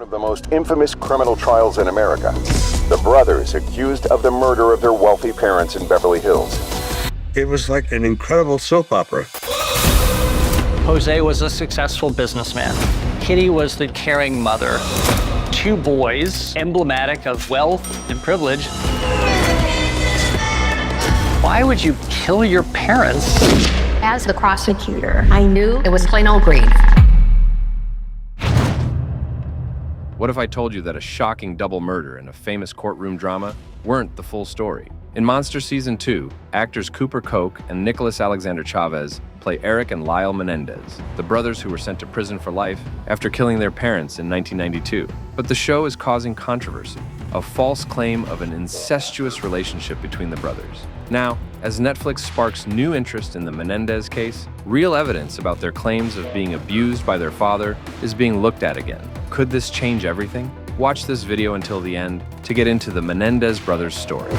of the most infamous criminal trials in America. The brothers accused of the murder of their wealthy parents in Beverly Hills. It was like an incredible soap opera. Jose was a successful businessman. Kitty was the caring mother. Two boys, emblematic of wealth and privilege. Why would you kill your parents? As the prosecutor, I knew it was plain old greed. What if I told you that a shocking double murder and a famous courtroom drama weren't the full story? In Monster Season 2, actors Cooper Koch and Nicholas Alexander Chavez play Erik and Lyle Menendez, the brothers who were sent to prison for life after killing their parents in 1992. But the show is causing controversy, a false claim of an incestuous relationship between the brothers. Now, as Netflix sparks new interest in the Menendez case, real evidence about their claims of being abused by their father is being looked at again. Could this change everything? Watch this video until the end to get into the Menendez brothers' story.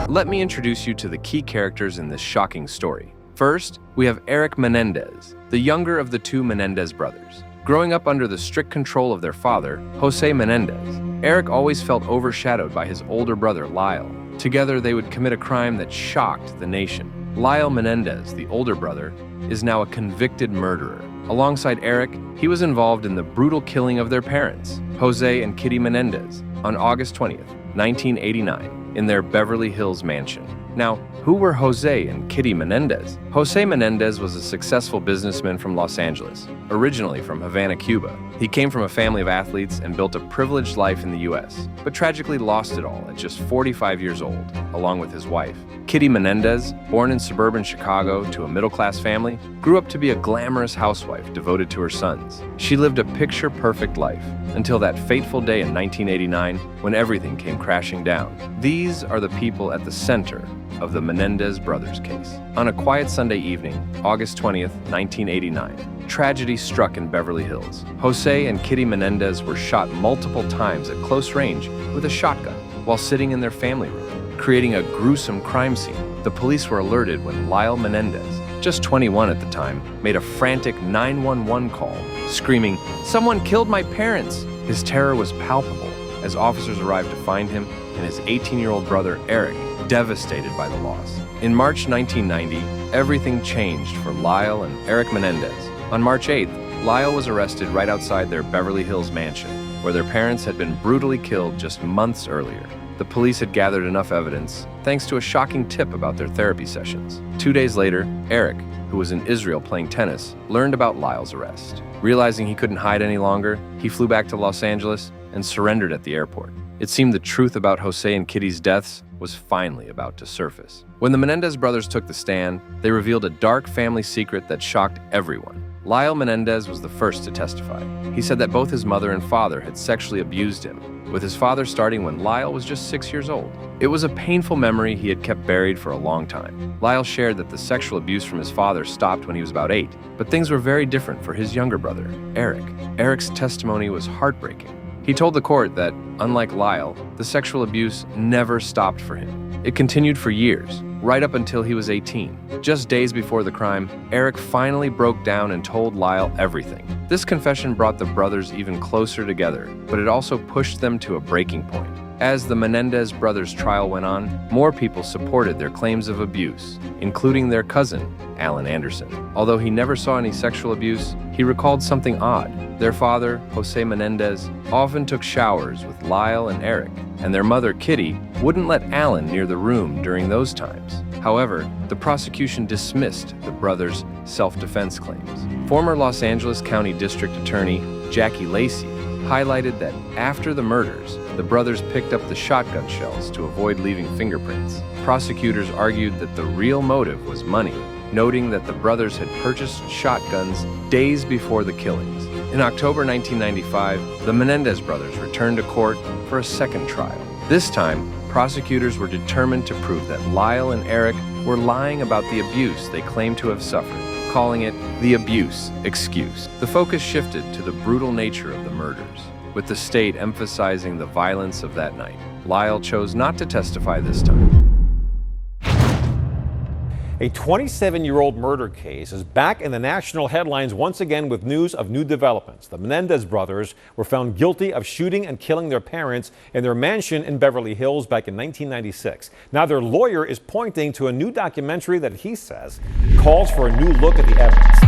Let me introduce you to the key characters in this shocking story. First, we have Erik Menendez, the younger of the two Menendez brothers. Growing up under the strict control of their father, Jose Menendez, Erik always felt overshadowed by his older brother, Lyle. Together, they would commit a crime that shocked the nation. Lyle Menendez, the older brother, is now a convicted murderer. Alongside Erik, he was involved in the brutal killing of their parents, Jose and Kitty Menendez, on August 20th, 1989, in their Beverly Hills mansion. Now, who were Jose and Kitty Menendez? Jose Menendez was a successful businessman from Los Angeles, originally from Havana, Cuba. He came from a family of athletes and built a privileged life in the US, but tragically lost it all at just 45 years old, along with his wife. Kitty Menendez, born in suburban Chicago to a middle-class family, grew up to be a glamorous housewife devoted to her sons. She lived a picture-perfect life until that fateful day in 1989 when everything came crashing down. These are the people at the center of the Menendez brothers case. On a quiet Sunday evening, August 20th, 1989, tragedy struck in Beverly Hills. Jose and Kitty Menendez were shot multiple times at close range with a shotgun while sitting in their family room, creating a gruesome crime scene. The police were alerted when Lyle Menendez, just 21 at the time, made a frantic 911 call, screaming, "Someone killed my parents!" His terror was palpable as officers arrived to find him and his 18-year-old brother, Erik, devastated by the loss. In March 1990, everything changed for Lyle and Erik Menendez. On March 8th, Lyle was arrested right outside their Beverly Hills mansion, where their parents had been brutally killed just months earlier. The police had gathered enough evidence, thanks to a shocking tip about their therapy sessions. 2 days later, Erik, who was in Israel playing tennis, learned about Lyle's arrest. Realizing he couldn't hide any longer, he flew back to Los Angeles and surrendered at the airport. It seemed the truth about Jose and Kitty's deaths was finally about to surface. When the Menendez brothers took the stand, they revealed a dark family secret that shocked everyone. Lyle Menendez was the first to testify. He said that both his mother and father had sexually abused him, with his father starting when Lyle was just 6 years old. It was a painful memory he had kept buried for a long time. Lyle shared that the sexual abuse from his father stopped when he was about 8, but things were very different for his younger brother, Erik. Erik's testimony was heartbreaking. He told the court that, unlike Lyle, the sexual abuse never stopped for him. It continued for years, right up until he was 18. Just days before the crime, Erik finally broke down and told Lyle everything. This confession brought the brothers even closer together, but it also pushed them to a breaking point. As the Menendez brothers' trial went on, more people supported their claims of abuse, including their cousin, Alan Anderson. Although he never saw any sexual abuse, he recalled something odd. Their father, Jose Menendez, often took showers with Lyle and Erik, and their mother, Kitty, wouldn't let Alan near the room during those times. However, the prosecution dismissed the brothers' self-defense claims. Former Los Angeles County District Attorney Jackie Lacey highlighted that after the murders, the brothers picked up the shotgun shells to avoid leaving fingerprints. Prosecutors argued that the real motive was money, noting that the brothers had purchased shotguns days before the killings. In October 1995, the Menendez brothers returned to court for a second trial. This time, prosecutors were determined to prove that Lyle and Erik were lying about the abuse they claimed to have suffered. calling it the abuse excuse. The focus shifted to the brutal nature of the murders, with the state emphasizing the violence of that night. Lyle chose not to testify this time. A 27-year-old murder case is back in the national headlines once again with news of new developments. The Menendez brothers were found guilty of shooting and killing their parents in their mansion in Beverly Hills back in 1996. Now their lawyer is pointing to a new documentary that he says calls for a new look at the evidence.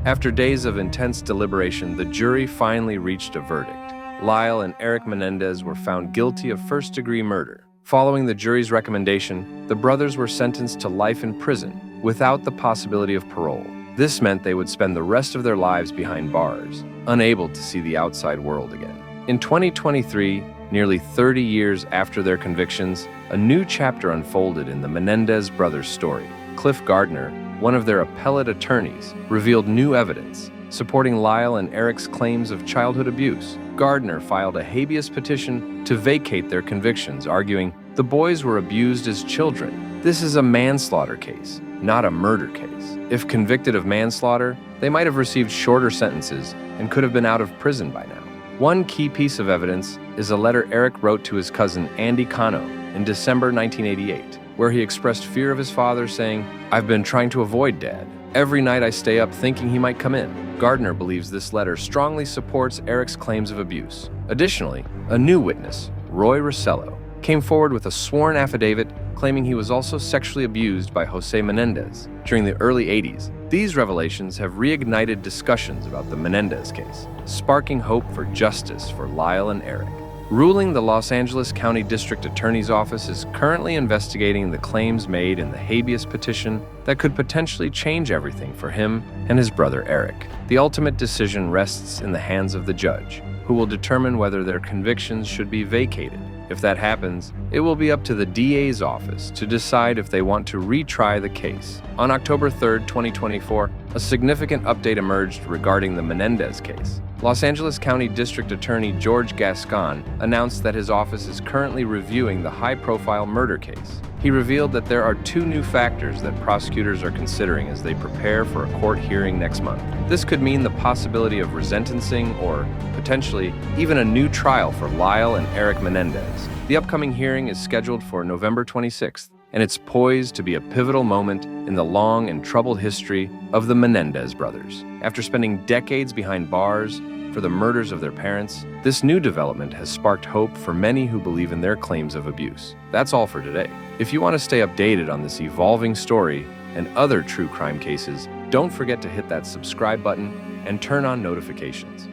After days of intense deliberation, the jury finally reached a verdict. Lyle and Erik Menendez were found guilty of first-degree murder. Following the jury's recommendation, the brothers were sentenced to life in prison without the possibility of parole. This meant they would spend the rest of their lives behind bars, unable to see the outside world again. In 2023, nearly 30 years after their convictions, a new chapter unfolded in the Menendez brothers' story. Cliff Gardner, one of their appellate attorneys, revealed new evidence supporting Lyle and Erik's claims of childhood abuse. Gardner filed a habeas petition to vacate their convictions, arguing the boys were abused as children. This is a manslaughter case, not a murder case. If convicted of manslaughter, they might have received shorter sentences and could have been out of prison by now. One key piece of evidence is a letter Erik wrote to his cousin Andy Cano in December 1988, where he expressed fear of his father, saying, "I've been trying to avoid Dad. Every night I stay up thinking he might come in." Gardner believes this letter strongly supports Erik's claims of abuse. Additionally, a new witness, Roy Rossello, came forward with a sworn affidavit claiming he was also sexually abused by Jose Menendez during the early 80s. These revelations have reignited discussions about the Menendez case, sparking hope for justice for Lyle and Erik. Ruling, the Los Angeles County District Attorney's Office is currently investigating the claims made in the habeas petition that could potentially change everything for him and his brother Erik. The ultimate decision rests in the hands of the judge, who will determine whether their convictions should be vacated. If that happens, it will be up to the DA's office to decide if they want to retry the case. On October 3, 2024, a significant update emerged regarding the Menendez case. Los Angeles County District Attorney George Gascon announced that his office is currently reviewing the high-profile murder case. He revealed that there are two new factors that prosecutors are considering as they prepare for a court hearing next month. This could mean the possibility of resentencing or, potentially, even a new trial for Lyle and Erik Menendez. The upcoming hearing is scheduled for November 26th, and it's poised to be a pivotal moment in the long and troubled history of the Menendez brothers. After spending decades behind bars for the murders of their parents, this new development has sparked hope for many who believe in their claims of abuse. That's all for today. If you want to stay updated on this evolving story and other true crime cases, don't forget to hit that subscribe button and turn on notifications.